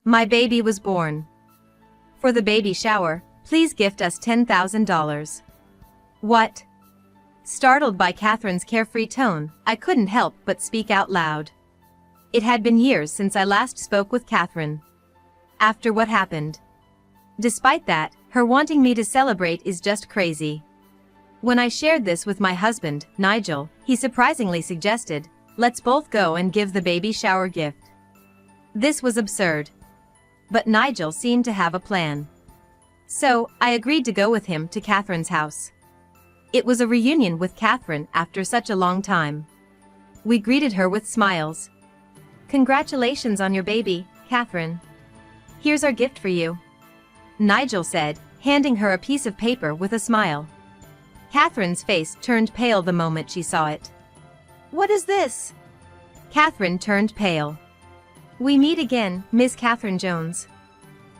My baby was born. For the baby shower, please gift us $10,000. What? Startled by Catherine's carefree tone, I couldn't help but speak out loud. It had been years since I last spoke with Catherine. After what happened. Despite that, her wanting me to celebrate is just crazy. When I shared this with my husband, Nigel, he surprisingly suggested, let's both go and give the baby shower gift. This was absurd. But Nigel seemed to have a plan. So, I agreed to go with him to Catherine's house. It was a reunion with Catherine after such a long time. We greeted her with smiles. Congratulations on your baby, Catherine. Here's our gift for you. Nigel said, handing her a piece of paper with a smile. Catherine's face turned pale the moment she saw it. What is this? Catherine turned pale. We meet again, Miss Catherine Jones.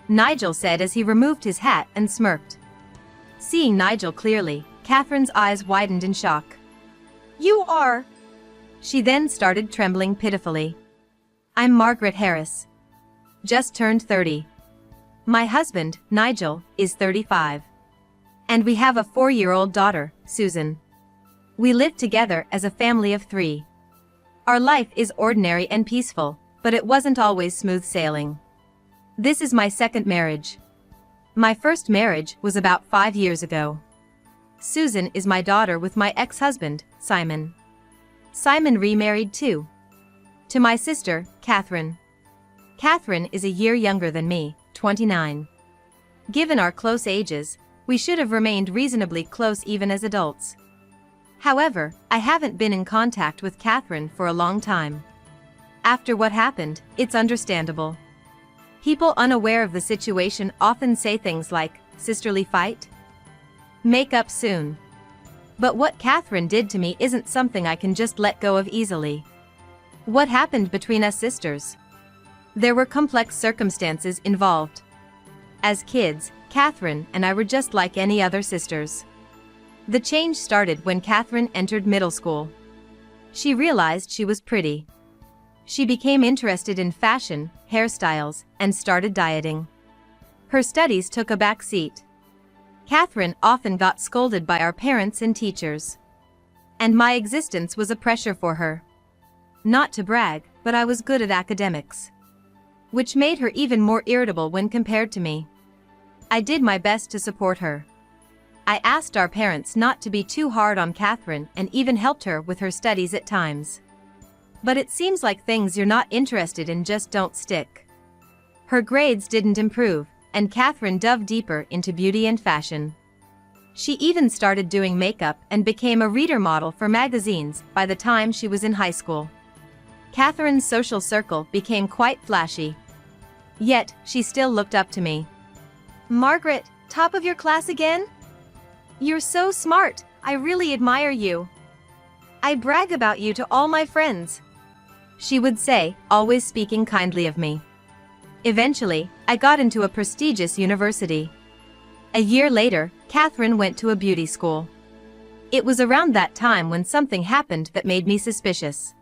Nigel said as he removed his hat and smirked. Seeing Nigel clearly, Catherine's eyes widened in shock. You are... She then started trembling pitifully. I'm Margaret Harris. Just turned 30. My husband, Nigel, is 35. And we have a 4-year-old daughter, Susan. We live together as a family of 3. Our life is ordinary and peaceful, but it wasn't always smooth sailing. This is my second marriage. My first marriage was about 5 years ago. Susan is my daughter with my ex-husband, Simon. Simon remarried too. To my sister, Catherine. Catherine is a year younger than me, 29. Given our close ages, we should have remained reasonably close even as adults. However, I haven't been in contact with Catherine for a long time. After what happened, it's understandable. People unaware of the situation often say things like, sisterly fight? Make up soon. But what Catherine did to me isn't something I can just let go of easily. What happened between us sisters? There were complex circumstances involved. As kids, Catherine and I were just like any other sisters. The change started when Catherine entered middle school. She realized she was pretty. She became interested in fashion, hairstyles, and started dieting. Her studies took a back seat. Catherine often got scolded by our parents and teachers. And my existence was a pressure for her. Not to brag, but I was good at academics. Which made her even more irritable when compared to me. I did my best to support her. I asked our parents not to be too hard on Catherine and even helped her with her studies at times. But it seems like things you're not interested in just don't stick. Her grades didn't improve, and Catherine dove deeper into beauty and fashion. She even started doing makeup and became a reader model for magazines by the time she was in high school. Catherine's social circle became quite flashy. Yet, she still looked up to me. Margaret, top of your class again? You're so smart, I really admire you. I brag about you to all my friends. She would say, always speaking kindly of me. Eventually, I got into a prestigious university. A year later, Catherine went to a beauty school. It was around that time when something happened that made me suspicious.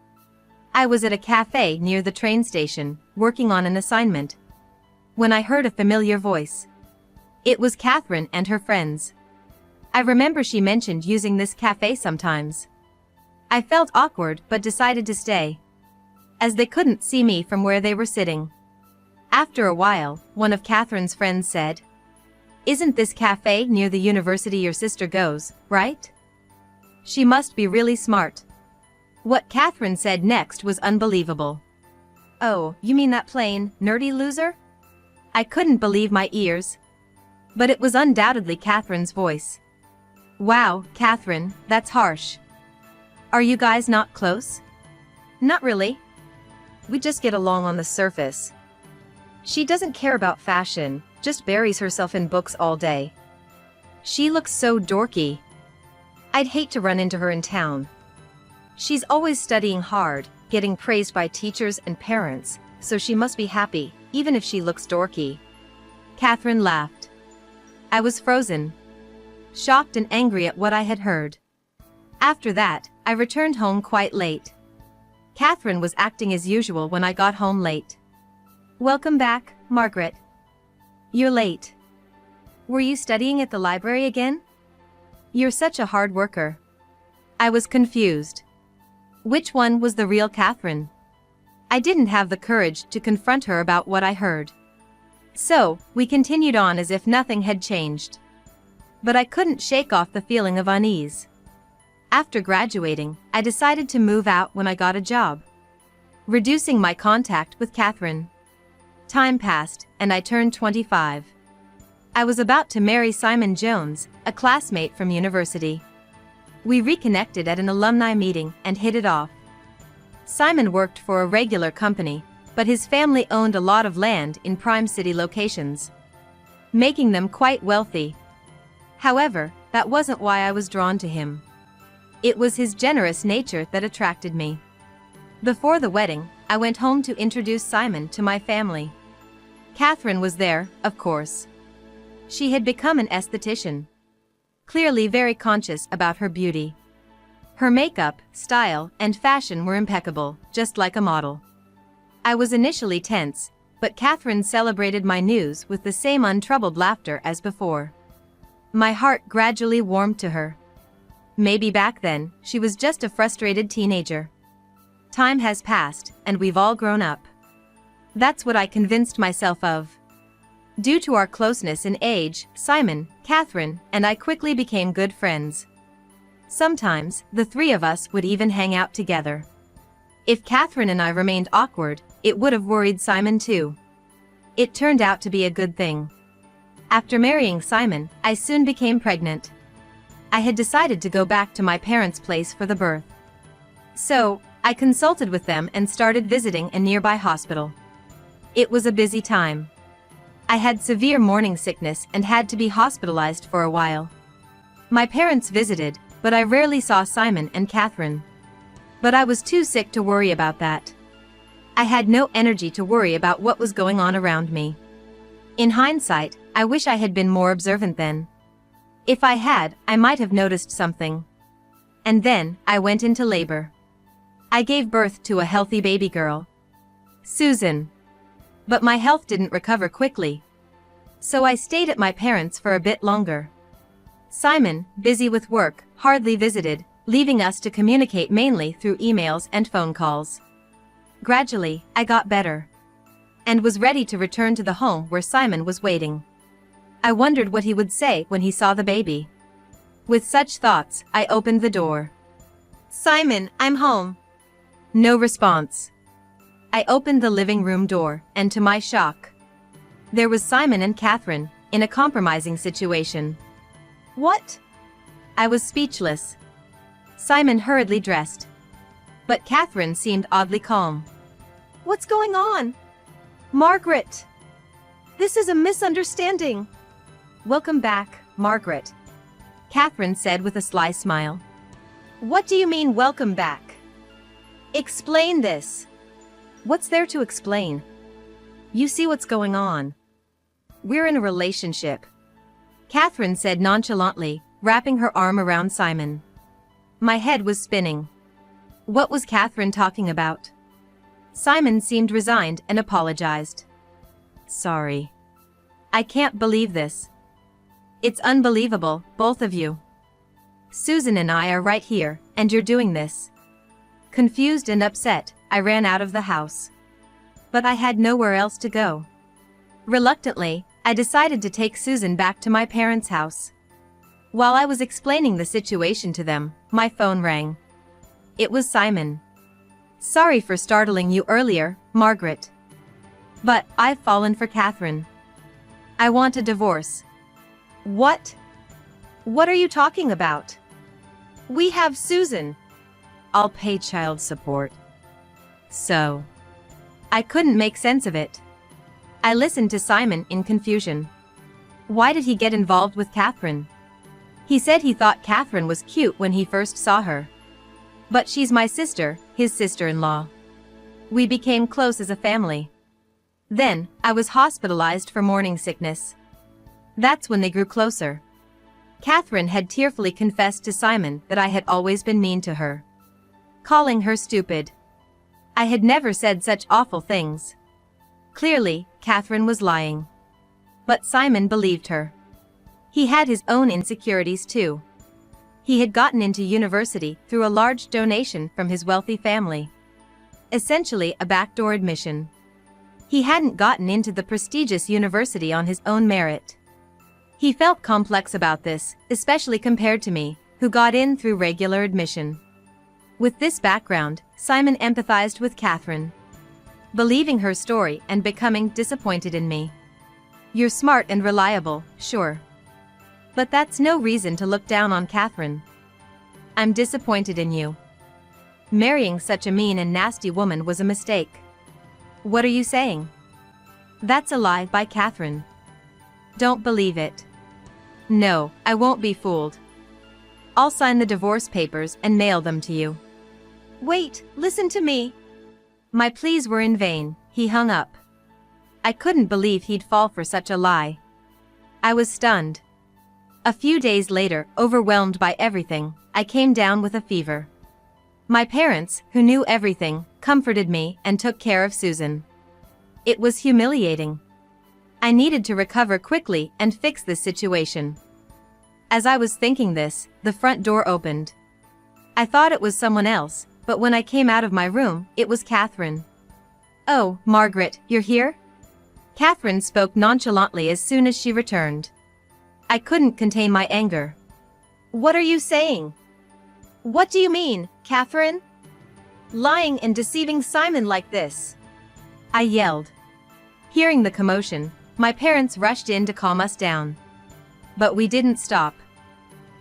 I was at a cafe near the train station, working on an assignment, when I heard a familiar voice. It was Catherine and her friends. I remember she mentioned using this cafe sometimes. I felt awkward but decided to stay, as they couldn't see me from where they were sitting. After a while, one of Catherine's friends said, "Isn't this cafe near the university your sister goes, right?" She must be really smart. What Catherine said next was unbelievable. "Oh, you mean that plain, nerdy loser?" I couldn't believe my ears. But it was undoubtedly Catherine's voice. Wow, Catherine, that's harsh. Are you guys not close? Not really. We just get along on the surface. She doesn't care about fashion, just buries herself in books all day. She looks so dorky. I'd hate to run into her in town. She's always studying hard, getting praised by teachers and parents, so she must be happy, even if she looks dorky. Catherine laughed. I was frozen, shocked and angry at what I had heard. After that, I returned home quite late. Catherine was acting as usual when I got home late. Welcome back, Margaret. You're late. Were you studying at the library again? You're such a hard worker. I was confused. Which one was the real Catherine? I didn't have the courage to confront her about what I heard. So, we continued on as if nothing had changed. But I couldn't shake off the feeling of unease. After graduating, I decided to move out when I got a job, reducing my contact with Catherine. Time passed, and I turned 25. I was about to marry Simon Jones, a classmate from university. We reconnected at an alumni meeting and hit it off. Simon worked for a regular company, but his family owned a lot of land in prime city locations, making them quite wealthy. However, that wasn't why I was drawn to him. It was his generous nature that attracted me. Before the wedding, I went home to introduce Simon to my family. Catherine was there, of course. She had become an esthetician, clearly very conscious about her beauty. Her makeup, style, and fashion were impeccable, just like a model. I was initially tense, but Catherine celebrated my news with the same untroubled laughter as before. My heart gradually warmed to her. Maybe back then, she was just a frustrated teenager. Time has passed, and we've all grown up. That's what I convinced myself of. Due to our closeness in age, Simon, Catherine, and I quickly became good friends. Sometimes, the three of us would even hang out together. If Catherine and I remained awkward, it would have worried Simon too. It turned out to be a good thing. After marrying Simon, I soon became pregnant. I had decided to go back to my parents' place for the birth. So, I consulted with them and started visiting a nearby hospital. It was a busy time. I had severe morning sickness and had to be hospitalized for a while. My parents visited, but I rarely saw Simon and Catherine. But I was too sick to worry about that. I had no energy to worry about what was going on around me. In hindsight, I wish I had been more observant then. If I had, I might have noticed something. And then, I went into labor. I gave birth to a healthy baby girl, Susan. But my health didn't recover quickly. So I stayed at my parents' for a bit longer. Simon, busy with work, hardly visited, leaving us to communicate mainly through emails and phone calls. Gradually, I got better, and was ready to return to the home where Simon was waiting. I wondered what he would say when he saw the baby. With such thoughts, I opened the door. "Simon, I'm home." No response. I opened the living room door, and to my shock, there was Simon and Catherine, in a compromising situation. "What?" I was speechless. Simon hurriedly dressed, but Catherine seemed oddly calm. "What's going on? Margaret! This is a misunderstanding." "Welcome back, Margaret," Catherine said with a sly smile. "What do you mean, welcome back? Explain this." "What's there to explain? You see what's going on. We're in a relationship," Catherine said nonchalantly, wrapping her arm around Simon. My head was spinning. What was Catherine talking about? Simon seemed resigned and apologized. "Sorry. I can't believe this. It's unbelievable, both of you. Susan and I are right here, and you're doing this." Confused and upset, I ran out of the house. But I had nowhere else to go. Reluctantly, I decided to take Susan back to my parents' house. While I was explaining the situation to them, my phone rang. It was Simon. "Sorry for startling you earlier, Margaret. But I've fallen for Catherine. I want a divorce." "What? What are you talking about? We have Susan." "I'll pay child support." So, I couldn't make sense of it. I listened to Simon in confusion. Why did he get involved with Catherine? He said he thought Catherine was cute when he first saw her. But she's my sister, his sister-in-law. We became close as a family. Then, I was hospitalized for morning sickness. That's when they grew closer. Catherine had tearfully confessed to Simon that I had always been mean to her, calling her stupid. I had never said such awful things. Clearly, Catherine was lying. But Simon believed her. He had his own insecurities too. He had gotten into university through a large donation from his wealthy family. Essentially a backdoor admission. He hadn't gotten into the prestigious university on his own merit. He felt complex about this, especially compared to me, who got in through regular admission. With this background, Simon empathized with Catherine, believing her story and becoming disappointed in me. You're smart and reliable, sure. But that's no reason to look down on Catherine. I'm disappointed in you. Marrying such a mean and nasty woman was a mistake. What are you saying? That's a lie by Catherine. Don't believe it. No, I won't be fooled. I'll sign the divorce papers and mail them to you. Wait, listen to me. My pleas were in vain. He hung up. I couldn't believe he'd fall for such a lie. I was stunned. A few days later, overwhelmed by everything, I came down with a fever. My parents, who knew everything, comforted me and took care of Susan. It was humiliating. I needed to recover quickly and fix this situation. As I was thinking this, the front door opened. I thought it was someone else, but when I came out of my room, it was Catherine. Oh, Margaret, you're here? Catherine spoke nonchalantly as soon as she returned. I couldn't contain my anger. What are you saying? What do you mean, Catherine? Lying and deceiving Simon like this? I yelled. Hearing the commotion, my parents rushed in to calm us down. But we didn't stop.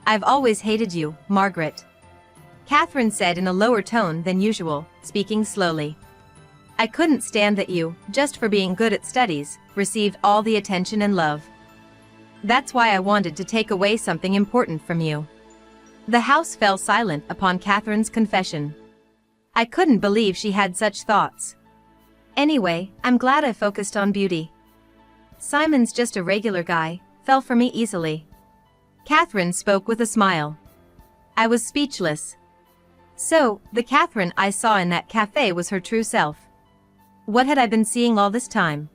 I've always hated you, Margaret. Catherine said in a lower tone than usual, speaking slowly. I couldn't stand that you, just for being good at studies, received all the attention and love. That's why I wanted to take away something important from you. The house fell silent upon Catherine's confession. I couldn't believe she had such thoughts. Anyway, I'm glad I focused on beauty. Simon's just a regular guy, fell for me easily. Catherine spoke with a smile. I was speechless. So, the Catherine I saw in that cafe was her true self. What had I been seeing all this time?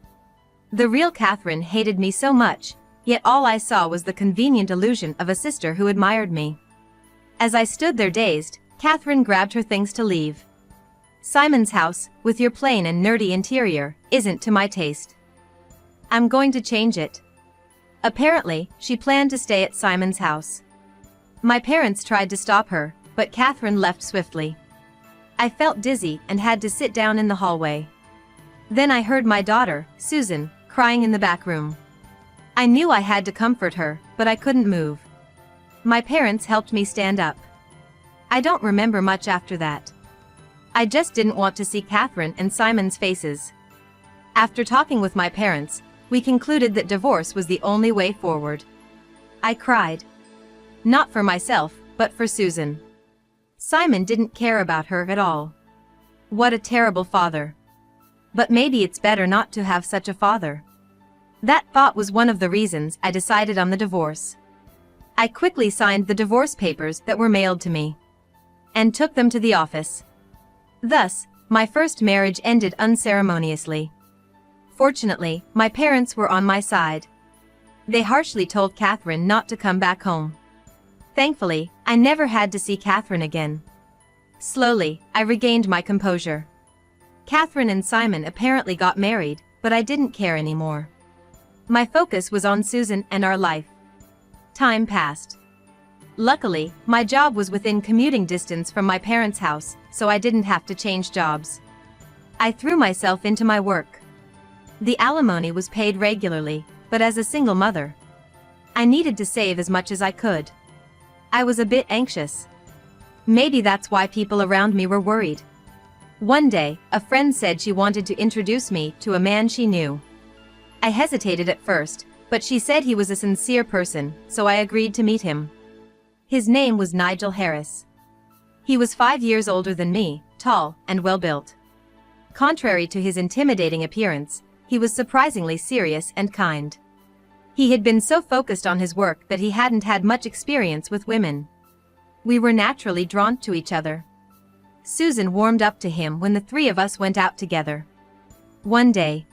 The real Catherine hated me so much, yet all I saw was the convenient illusion of a sister who admired me. As I stood there dazed, Catherine grabbed her things to leave. Simon's house, with your plain and nerdy interior, isn't to my taste. I'm going to change it. Apparently, she planned to stay at Simon's house. My parents tried to stop her, but Catherine left swiftly. I felt dizzy and had to sit down in the hallway. Then I heard my daughter, Susan, crying in the back room. I knew I had to comfort her, but I couldn't move. My parents helped me stand up. I don't remember much after that. I just didn't want to see Catherine and Simon's faces. After talking with my parents, we concluded that divorce was the only way forward. I cried. Not for myself, but for Susan. Simon didn't care about her at all. What a terrible father. But maybe it's better not to have such a father. That thought was one of the reasons I decided on the divorce. I quickly signed the divorce papers that were mailed to me and took them to the office. Thus, my first marriage ended unceremoniously. Fortunately, my parents were on my side. They harshly told Catherine not to come back home. Thankfully, I never had to see Catherine again. Slowly, I regained my composure. Catherine and Simon apparently got married, but I didn't care anymore. My focus was on Susan and our life. Time passed. Luckily, my job was within commuting distance from my parents' house, so I didn't have to change jobs. I threw myself into my work. The alimony was paid regularly, but as a single mother, I needed to save as much as I could. I was a bit anxious. Maybe that's why people around me were worried. One day, a friend said she wanted to introduce me to a man she knew. I hesitated at first, but she said he was a sincere person, so I agreed to meet him. His name was Nigel Harris. He was 5 years older than me, tall and well-built. Contrary to his intimidating appearance, he was surprisingly serious and kind. He had been so focused on his work that he hadn't had much experience with women. We were naturally drawn to each other. Susan warmed up to him when the three of us went out together. One day,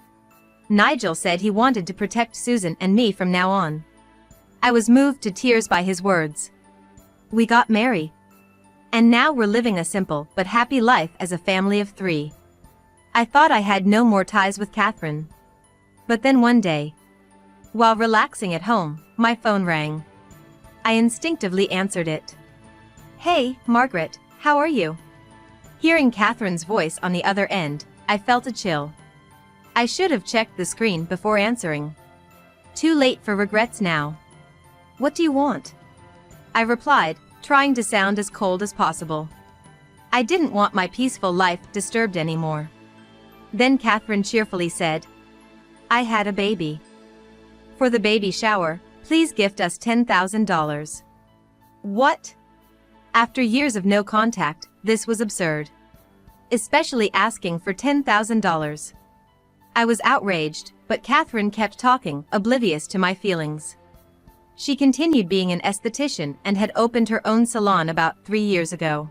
Nigel said he wanted to protect Susan and me from now on. I was moved to tears by his words. We got married. And now we're living a simple but happy life as a family of 3. I thought I had no more ties with Catherine. But then one day, while relaxing at home, my phone rang. I instinctively answered it. Hey, Margaret, how are you? Hearing Catherine's voice on the other end, I felt a chill. I should have checked the screen before answering. Too late for regrets now. What do you want? I replied, trying to sound as cold as possible. I didn't want my peaceful life disturbed anymore. Then Catherine cheerfully said, I had a baby. For the baby shower, please gift us $10,000. What? After years of no contact, this was absurd. Especially asking for $10,000. I was outraged, but Catherine kept talking, oblivious to my feelings. She continued being an esthetician and had opened her own salon about 3 years ago.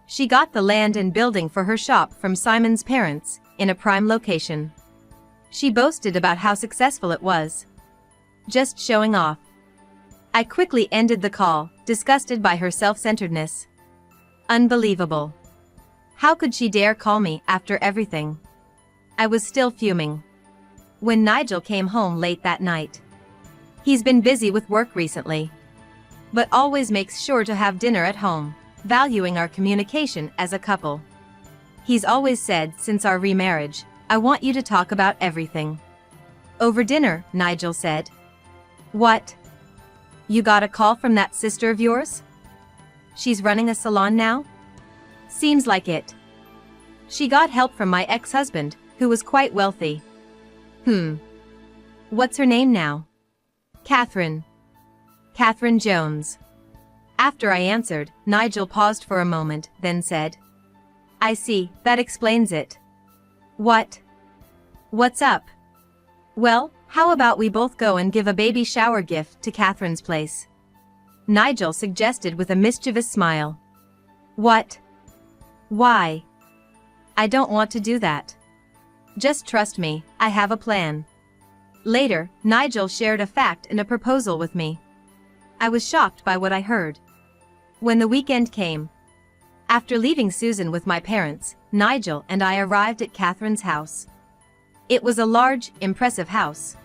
She got the land and building for her shop from Simon's parents, in a prime location. She boasted about how successful it was. Just showing off. I quickly ended the call, disgusted by her self-centeredness. Unbelievable. How could she dare call me after everything? I was still fuming when Nigel came home late that night. He's been busy with work recently, but always makes sure to have dinner at home, valuing our communication as a couple. He's always said since our remarriage, I want you to talk about everything. Over dinner, Nigel said. What? You got a call from that sister of yours? She's running a salon now? Seems like it. She got help from my ex-husband, who was quite wealthy. What's her name now? Catherine. Catherine Jones. After I answered, Nigel paused for a moment, then said, I see, that explains it. What? What's up? Well, how about we both go and give a baby shower gift to Catherine's place? Nigel suggested with a mischievous smile. What? Why? I don't want to do that. Just trust me, I have a plan. Later, Nigel shared a fact and a proposal with me. I was shocked by what I heard. When the weekend came, after leaving Susan with my parents, Nigel and I arrived at Catherine's house. It was a large, impressive house.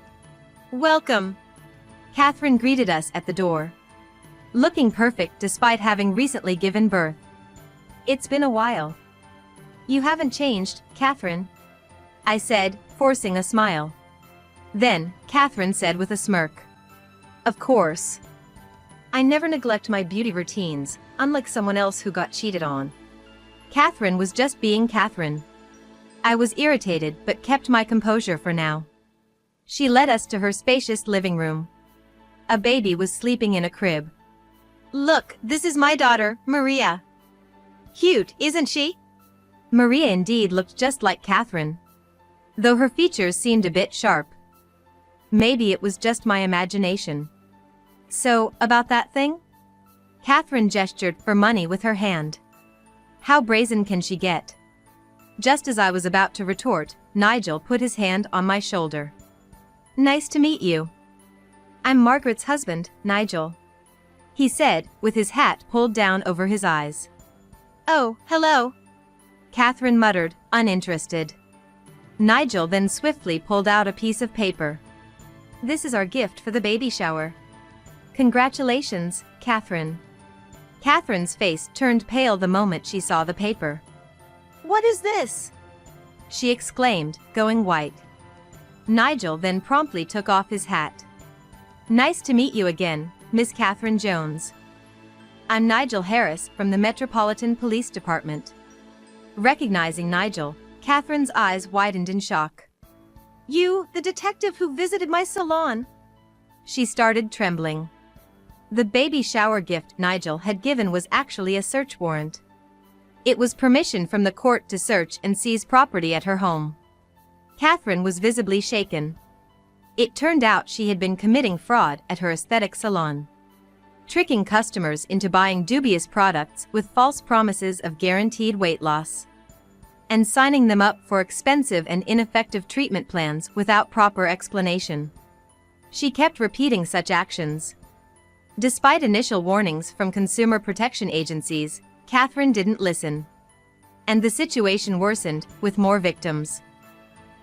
Welcome! Catherine greeted us at the door. Looking perfect despite having recently given birth. It's been a while. You haven't changed, Catherine, I said, forcing a smile. Then, Catherine said with a smirk. Of course. I never neglect my beauty routines, unlike someone else who got cheated on. Catherine was just being Catherine. I was irritated but kept my composure for now. She led us to her spacious living room. A baby was sleeping in a crib. Look, this is my daughter, Maria. Cute, isn't she? Maria indeed looked just like Catherine, though her features seemed a bit sharp. Maybe it was just my imagination. So, about that thing? Catherine gestured for money with her hand. How brazen can she get? Just as I was about to retort, Nigel put his hand on my shoulder. Nice to meet you. I'm Margaret's husband, Nigel, he said, with his hat pulled down over his eyes. Oh, hello, Catherine muttered, uninterested. Nigel then swiftly pulled out a piece of paper. This is our gift for the baby shower. Congratulations, Catherine. Catherine's face turned pale the moment she saw the paper. What is this? She exclaimed, going white. Nigel then promptly took off his hat. Nice to meet you again, Miss Catherine Jones. I'm Nigel Harris from the Metropolitan Police Department. Recognizing Nigel, Catherine's eyes widened in shock. You, the detective who visited my salon? She started trembling. The baby shower gift Nigel had given was actually a search warrant. It was permission from the court to search and seize property at her home. Catherine was visibly shaken. It turned out she had been committing fraud at her aesthetic salon, tricking customers into buying dubious products with false promises of guaranteed weight loss. and signing them up for expensive and ineffective treatment plans without proper explanation. She kept repeating such actions. Despite initial warnings from consumer protection agencies, Catherine didn't listen. And the situation worsened, with more victims.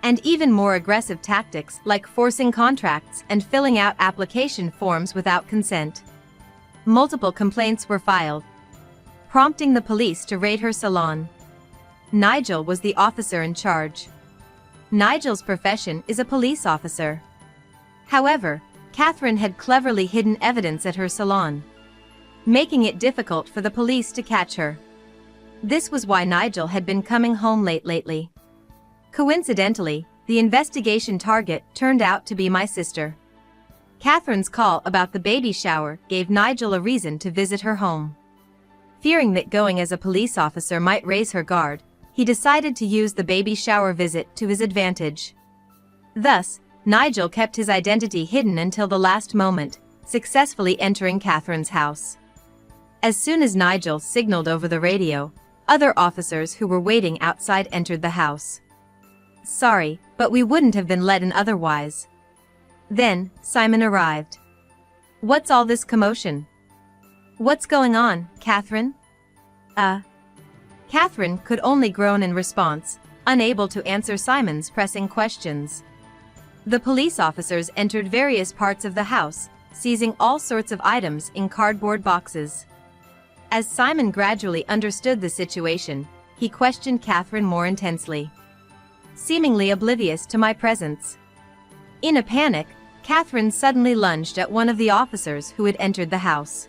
And even more aggressive tactics like forcing contracts and filling out application forms without consent. Multiple complaints were filed, prompting the police to raid her salon. Nigel was the officer in charge. Nigel's profession is a police officer. However, Catherine had cleverly hidden evidence at her salon, making it difficult for the police to catch her. This was why Nigel had been coming home late lately. Coincidentally, the investigation target turned out to be my sister. Catherine's call about the baby shower gave Nigel a reason to visit her home. Fearing that going as a police officer might raise her guard, he decided to use the baby shower visit to his advantage. Thus, Nigel kept his identity hidden until the last moment, successfully entering Catherine's house. As soon as Nigel signaled over the radio, other officers who were waiting outside entered the house. "Sorry, but we wouldn't have been let in otherwise." Then, Simon arrived. "What's all this commotion? What's going on, Catherine?" Catherine could only groan in response, unable to answer Simon's pressing questions. The police officers entered various parts of the house, seizing all sorts of items in cardboard boxes. As Simon gradually understood the situation, he questioned Catherine more intensely, seemingly oblivious to my presence. In a panic, Catherine suddenly lunged at one of the officers who had entered the house.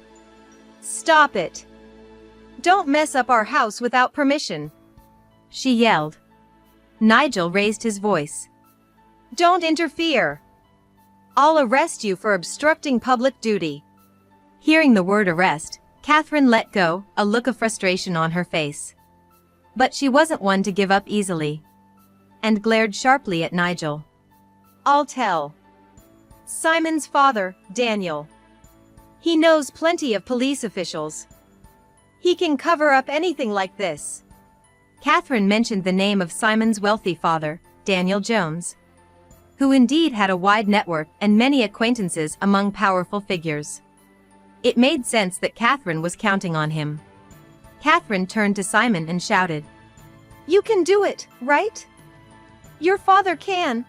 "Stop it! Don't mess up our house without permission!" she yelled. Nigel raised his voice. "Don't interfere! I'll arrest you for obstructing public duty." Hearing the word arrest, Catherine let go, a look of frustration on her face. But she wasn't one to give up easily, and glared sharply at Nigel. "I'll tell Simon's father, Daniel. He knows plenty of police officials. He can cover up anything like this." Catherine mentioned the name of Simon's wealthy father, Daniel Jones, who indeed had a wide network and many acquaintances among powerful figures. It made sense that Catherine was counting on him. Catherine turned to Simon and shouted, "You can do it, right? Your father can.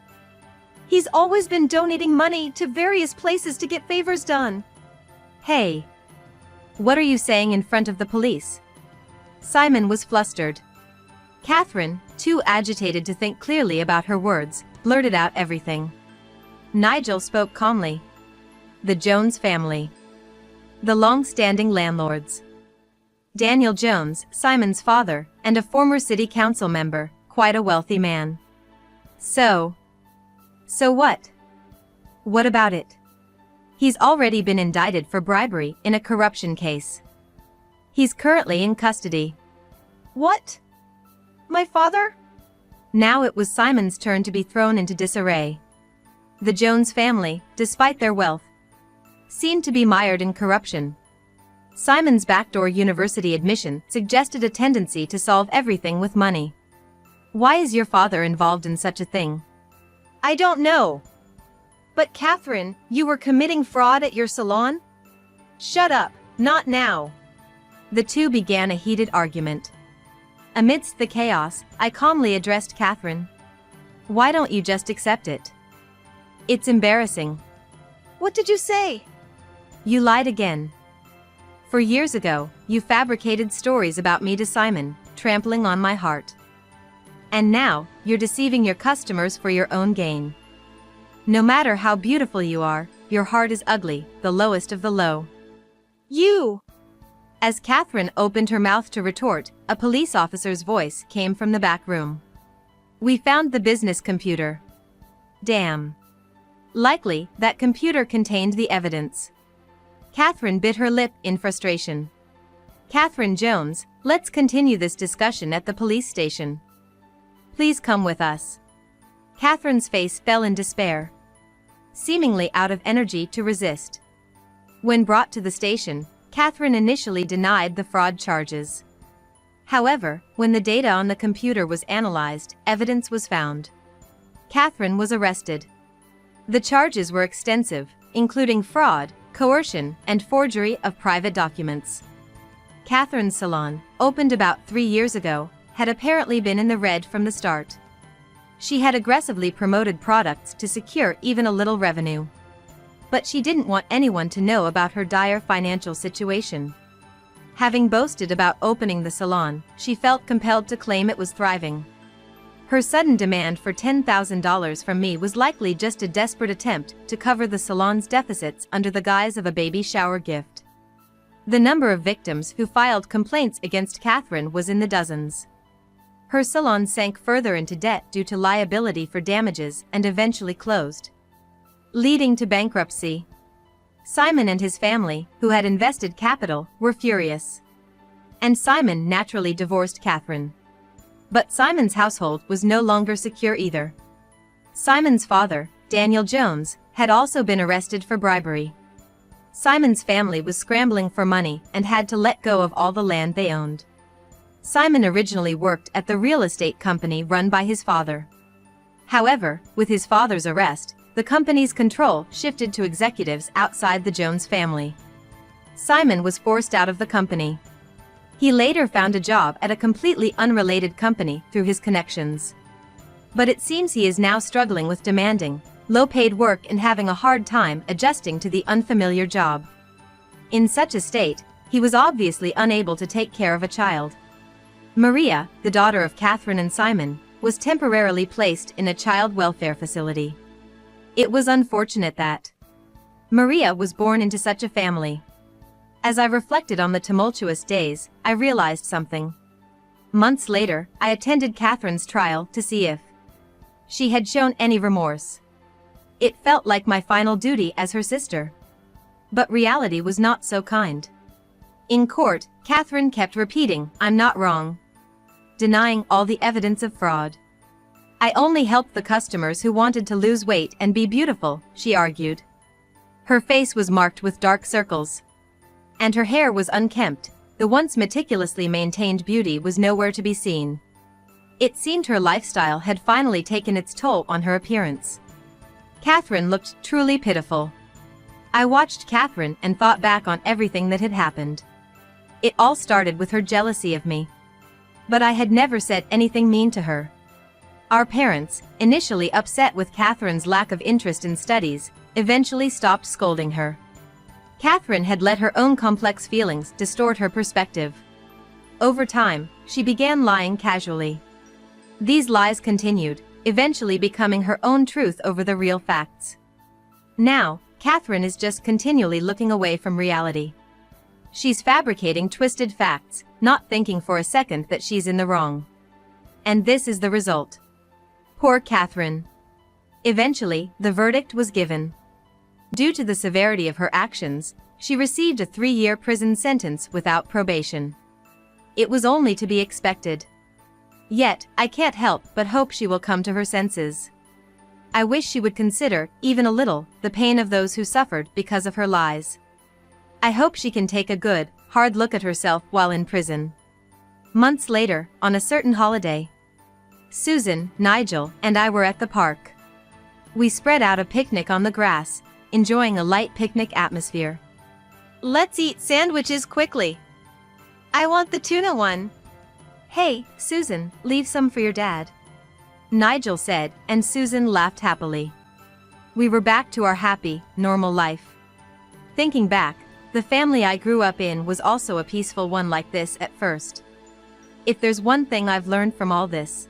He's always been donating money to various places to get favors done." "Hey, what are you saying in front of the police?" Simon was flustered. Catherine, too agitated to think clearly about her words, blurted out everything. Nigel spoke calmly. "The Jones family. The long-standing landlords. Daniel Jones, Simon's father, and a former city council member, quite a wealthy man." So what? What about it?" "He's already been indicted for bribery in a corruption case. He's currently in custody." "What? My father?" Now it was Simon's turn to be thrown into disarray. The Jones family, despite their wealth, seemed to be mired in corruption. Simon's backdoor university admission suggested a tendency to solve everything with money. "Why is your father involved in such a thing?" "I don't know. But Catherine, you were committing fraud at your salon?" "Shut up, not now." The two began a heated argument. Amidst the chaos, I calmly addressed Catherine. "Why don't you just accept it? It's embarrassing." "What did you say?" "You lied again. For years ago, you fabricated stories about me to Simon, trampling on my heart. And now, you're deceiving your customers for your own gain. No matter how beautiful you are, your heart is ugly, the lowest of the low." "You!" As Catherine opened her mouth to retort, a police officer's voice came from the back room. "We found the business computer." Damn. Likely, that computer contained the evidence. Catherine bit her lip in frustration. "Catherine Jones, let's continue this discussion at the police station. Please come with us." Catherine's face fell in despair, seemingly out of energy to resist. When brought to the station, Catherine initially denied the fraud charges. However, when the data on the computer was analyzed, evidence was found. Catherine was arrested. The charges were extensive, including fraud, coercion, and forgery of private documents. Catherine's salon, opened about 3 years ago, had apparently been in the red from the start. She had aggressively promoted products to secure even a little revenue. But she didn't want anyone to know about her dire financial situation. Having boasted about opening the salon, she felt compelled to claim it was thriving. Her sudden demand for $10,000 from me was likely just a desperate attempt to cover the salon's deficits under the guise of a baby shower gift. The number of victims who filed complaints against Catherine was in the dozens. Her salon sank further into debt due to liability for damages and eventually closed, leading to bankruptcy. Simon and his family, who had invested capital, were furious. And Simon naturally divorced Catherine. But Simon's household was no longer secure either. Simon's father, Daniel Jones, had also been arrested for bribery. Simon's family was scrambling for money and had to let go of all the land they owned. Simon originally worked at the real estate company run by his father. However, with his father's arrest, the company's control shifted to executives outside the Jones family. Simon was forced out of the company. He later found a job at a completely unrelated company through his connections. But it seems he is now struggling with demanding, low-paid work and having a hard time adjusting to the unfamiliar job. In such a state, he was obviously unable to take care of a child. Maria, the daughter of Catherine and Simon, was temporarily placed in a child welfare facility. It was unfortunate that Maria was born into such a family. As I reflected on the tumultuous days, I realized something. Months later, I attended Catherine's trial to see if she had shown any remorse. It felt like my final duty as her sister. But reality was not so kind. In court, Catherine kept repeating, "I'm not wrong," denying all the evidence of fraud. "I only helped the customers who wanted to lose weight and be beautiful," she argued. Her face was marked with dark circles. And her hair was unkempt. The once meticulously maintained beauty was nowhere to be seen. It seemed her lifestyle had finally taken its toll on her appearance. Catherine looked truly pitiful. I watched Catherine and thought back on everything that had happened. It all started with her jealousy of me. But I had never said anything mean to her. Our parents, initially upset with Catherine's lack of interest in studies, eventually stopped scolding her. Catherine had let her own complex feelings distort her perspective. Over time, she began lying casually. These lies continued, eventually becoming her own truth over the real facts. Now, Catherine is just continually looking away from reality. She's fabricating twisted facts, not thinking for a second that she's in the wrong. And this is the result. Poor Catherine. Eventually, the verdict was given. Due to the severity of her actions, she received a 3-year prison sentence without probation. It was only to be expected. Yet, I can't help but hope she will come to her senses. I wish she would consider, even a little, the pain of those who suffered because of her lies. I hope she can take a good, hard look at herself while in prison. Months later, on a certain holiday, Susan, Nigel, and I were at the park. We spread out a picnic on the grass, enjoying a light picnic atmosphere. "Let's eat sandwiches quickly. I want the tuna one." "Hey, Susan, leave some for your dad," Nigel said, and Susan laughed happily. We were back to our happy, normal life. Thinking back, the family I grew up in was also a peaceful one like this at first. If there's one thing I've learned from all this,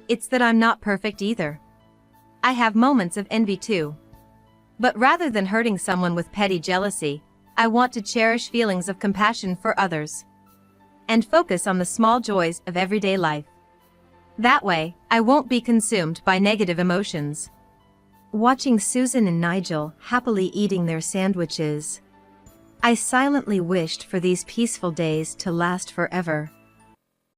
it's that I'm not perfect either. I have moments of envy too. But rather than hurting someone with petty jealousy, I want to cherish feelings of compassion for others and focus on the small joys of everyday life. That way, I won't be consumed by negative emotions. Watching Susan and Nigel happily eating their sandwiches, I silently wished for these peaceful days to last forever.